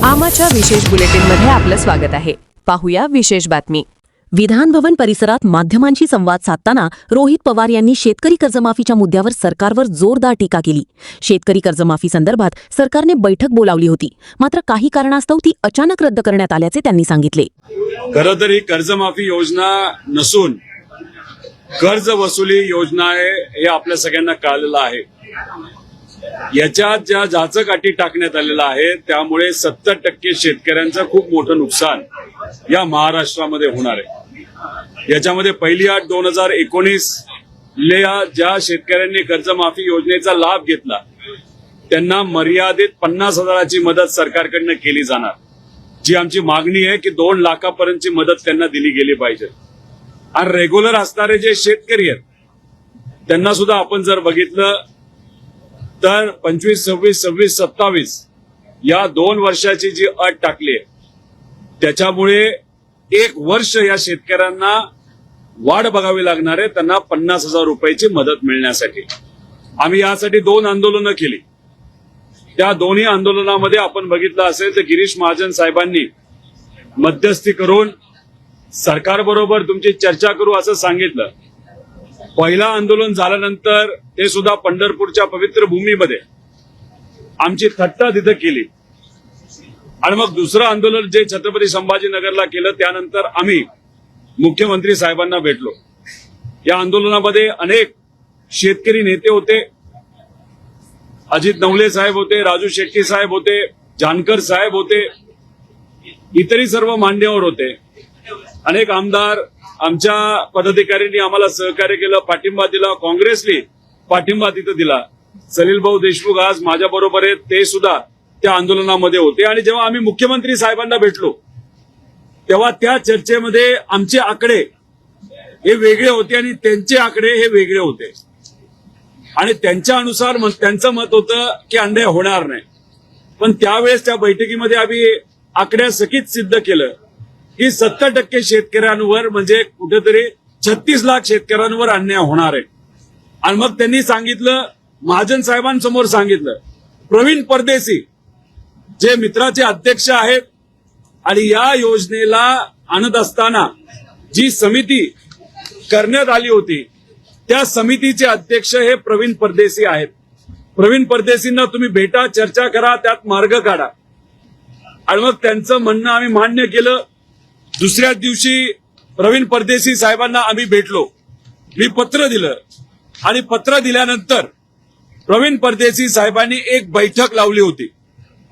आमाच्या विशेष बुलेटिनमध्ये आपलं स्वागत आहे. पाहूया विशेष बातमी. विधान भवन परिसरात माध्यमांशी संवाद साधताना रोहित पवार यांनी शेतकरी कर्जमाफीच्या मुद्द्यावर सरकारवर जोरदार टीका केली. शेतकरी कर्जमाफी संदर्भात सरकारने बैठक बोलावली होती, मात्र काही कारणास्तव ती अचानक रद्द करण्यात आल्याचे त्यांनी सांगितले. खरं तर ही कर्जमाफी योजना नसून कर्ज वसुली योजना आहे हे आपल्या सगळ्यांना कळलेलं आहे. याच्यात ज्या जाचकाठी टाकण्यात आलेला आहे त्यामुळे 70% शेतकऱ्यांचं खूप मोठं नुकसान या महाराष्ट्रामध्ये होणार आहे. याच्यामध्ये पहिली अट 2019 ज्या शेतकऱ्यांनी कर्जमाफी योजनेचा लाभ घेतला त्यांना मर्यादित 50,000ची मदत सरकारकडनं केली जाणार. जी आमची मागणी आहे की 2 लाखापर्यंतची मदत त्यांना दिली गेली पाहिजे. आणि रेग्युलर असणारे जे शेतकरी आहेत त्यांना सुद्धा आपण जर बघितलं तर 25, 26, 27, 27 या 2 वर्षाची जी अट टाकली आहे त्याच्यामुळे 1 वर्ष या शेतकऱ्यांना वाढ बघावी लागणार आहे त्यांना 50,000 रुपयाची मदत मिळण्यासाठी. आम्ही यासाठी 2 आंदोलनं केली. त्या दोन्ही आंदोलनामध्ये आपण बघितलं असेल तर गिरीश महाजन साहेबांनी मध्यस्थी करून सरकारबरोबर तुमची चर्चा करू असं सांगितलं. पहिलं आंदोलन झाल्यानंतर ते सुद्धा पंढरपूरच्या पवित्र भूमीमध्ये आमची थट्टा तिथं केली. आणि मग दुसरं आंदोलन जे छत्रपती संभाजीनगरला केलं त्यानंतर आम्ही मुख्यमंत्री साहेबांना भेटलो. या आंदोलनामध्ये अनेक शेतकरी नेते होते. अजित नवले साहेब होते, राजू शेट्टी साहेब होते, जानकर साहेब होते, इतरही सर्व मान्यवर होते. अनेक आमदार आमच्या पदाधिकाऱ्यांनी आम्हाला सहकार्य केलं, पाठिंबा दिला. काँग्रेसने पाठिंबा तिथं दिला. सलील भाऊ देशमुख आज माझ्या बरोबर आहेत, ते सुद्धा त्या आंदोलनामध्ये होते. आणि जेव्हा आम्ही मुख्यमंत्री साहेबांना भेटलो तेव्हा त्या चर्चेमध्ये आमचे आकडे हे वेगळे होते आणि त्यांचे आकडे हे वेगळे होते. आणि त्यांच्या अनुसार त्यांचं मत होतं की अन्याय होणार नाही. पण त्यावेळेस त्या बैठकीमध्ये आम्ही आकड्यासहित सिद्ध केलं की 70% शेतकऱ्यांवर म्हणजे कुठेतरी 36 लाख शेतकऱ्यांवर अन्याय होणार आहे. आणि मग त्यांनी सांगितलं, महाजन साहेबांसमोर सांगितलं, प्रवीण परदेशी जे मित्राचे अध्यक्ष आहेत आणि या योजनेला आणत असताना जी समिती करण्यात आली होती त्या समितीचे अध्यक्ष हे प्रवीण परदेशी आहेत. प्रवीण परदेशींना तुम्ही भेटा, चर्चा करा, त्यात मार्ग काढा. आणि मग त्यांचं म्हणणं आम्ही मान्य केलं. दुसऱ्याच दिवशी प्रवीण परदेशी साहेबांना आम्ही भेटलो. मी पत्र दिलं आणि पत्र दिल्यानंतर प्रवीण परदेशी साहेबांनी एक बैठक लावली होती.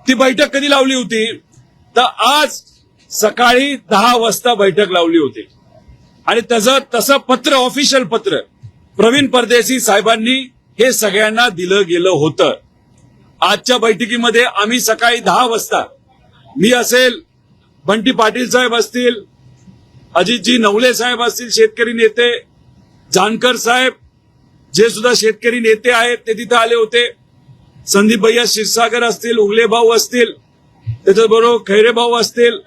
ती बैठक कधी लावली होती तर आज सकाळी 10 वाजता बैठक लावली होती. आणि तसं पत्र, ऑफिशियल पत्र प्रवीण परदेशी साहेबांनी हे सगळ्यांना दिलं गेलं होतं. आजच्या बैठकीमध्ये आम्ही सकाळी 10 वाजता मी असेल, बंटी पाटील साहेब असतील, अजितजी नवले साहेब असतील शेतकरी नेते, जानकर साहेब जे सुद्धा शेतकरी नेते आहेत ते तिथे आले होते, संदीप भैया क्षीरसागर असतील, उगले भाऊ असतील, त्याच्याबरोबर खैरे भाऊ असतील,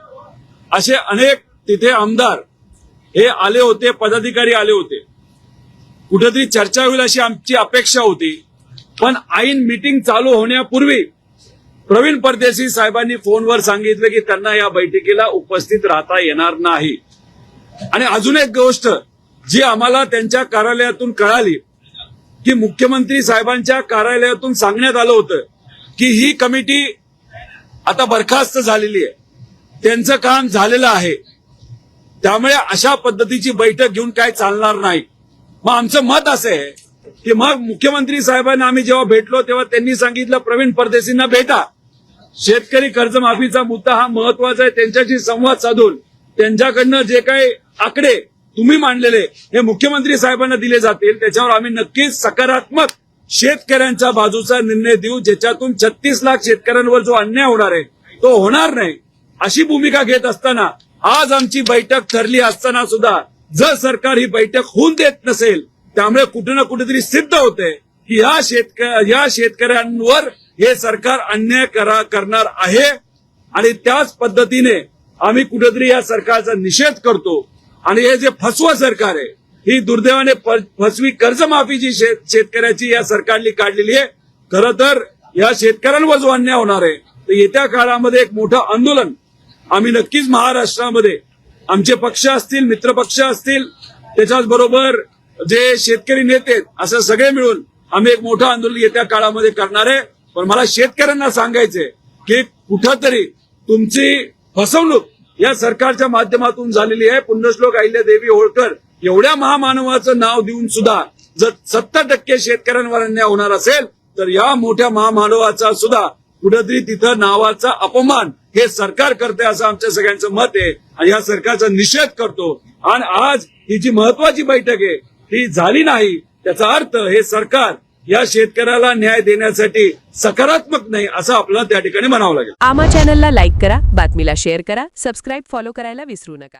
असे अनेक तिथे आमदार हे आले होते, पदाधिकारी आले होते. कुठेतरी चर्चा होईल अशी आमची अपेक्षा होती. पण ऐन मीटिंग चालू होण्यापूर्वी प्रवीण परदेशी साहेबांनी फोनवर सांगितलं की त्यांना या बैठकीला उपस्थित राहता येणार नाही. आणि अजून एक गोष्ट जी आम्हाला त्यांच्या कार्यालयातून कळाली की मुख्यमंत्री साहेबांच्या कार्यालयातून सांगण्यात आलं होतं की ही कमिटी आता बरखास्त झालेली आहे, त्यांचं काम झालेलं आहे, त्यामुळे अशा पद्धतीची बैठक घेऊन काय चालणार नाही. मग आमचं मत असं आहे की मग मुख्यमंत्री साहेबांना आम्ही जेव्हा भेटलो तेव्हा त्यांनी सांगितलं प्रवीण परदेशींना भेटा, शेतकरी कर्जमाफीचा मुद्दा हा महत्वाचा आहे, त्यांच्याशी संवाद साधून त्यांच्याकडनं जे काही आकडे तुम्ही मांडलेले हे मुख्यमंत्री साहेबांना दिले जातील त्याच्यावर आम्ही नक्कीच सकारात्मक शेतकऱ्यांच्या बाजूचा निर्णय देऊ, ज्याच्यातून 36 लाख शेतकऱ्यांवर जो अन्याय होणार आहे तो होणार नाही. अशी भूमिका घेत असताना आज आमची बैठक ठरली असताना सुद्धा जर सरकार ही बैठक होऊन देत नसेल त्यामुळे कुठे ना कुठेतरी सिद्ध होते की या शेतकऱ्यांवर हे सरकार अन्याय करणार आहे. आणि त्याच पद्धतीने आम्ही कुठेतरी या सरकारचा निषेध करतो. आणि हे जे फसवं सरकार आहे, ही दुर्दैवाने फसवी कर्जमाफी जी शेतकऱ्याची या सरकारने काढलेली आहे, खरं तर या शेतकऱ्यांवर जो अन्याय होणार आहे तर येत्या काळामध्ये एक मोठं आंदोलन आम्ही नक्कीच महाराष्ट्रामध्ये आमचे पक्ष असतील, मित्रपक्ष असतील, त्याच्याच बरोबर जे शेतकरी नेते आहेत, असं सगळे मिळून आम्ही एक मोठं आंदोलन येत्या काळामध्ये करणार आहे. पण मला शेतकऱ्यांना सांगायचंय की कुठंतरी तुमची फसवणूक या सरकारच्या माध्यमातून झालेली आहे. पुण्यश्लोक अहिल्यादेवी होळकर एवढ्या महामानवाचं नाव देऊन सुद्धा जर 70% शेतकऱ्यांवर अन्याय होणार असेल तर या मोठ्या महामानवाचा सुद्धा कुठेतरी तिथं नावाचा अपमान हे सरकार करते असं आमच्या सगळ्यांचं मत आहे आणि या सरकारचा निषेध करतो. आणि आज ही जी महत्वाची बैठक आहे ती झाली नाही, त्याचा अर्थ हे सरकार या शेतकऱ्याला न्याय देण्यासाठी सकारात्मक नाही असं आपल्याला त्या ठिकाणी म्हणावं लागेल. आमा चॅनलला लाईक करा, बातमीला शेअर करा, सबस्क्राईब फॉलो करायला विसरू नका.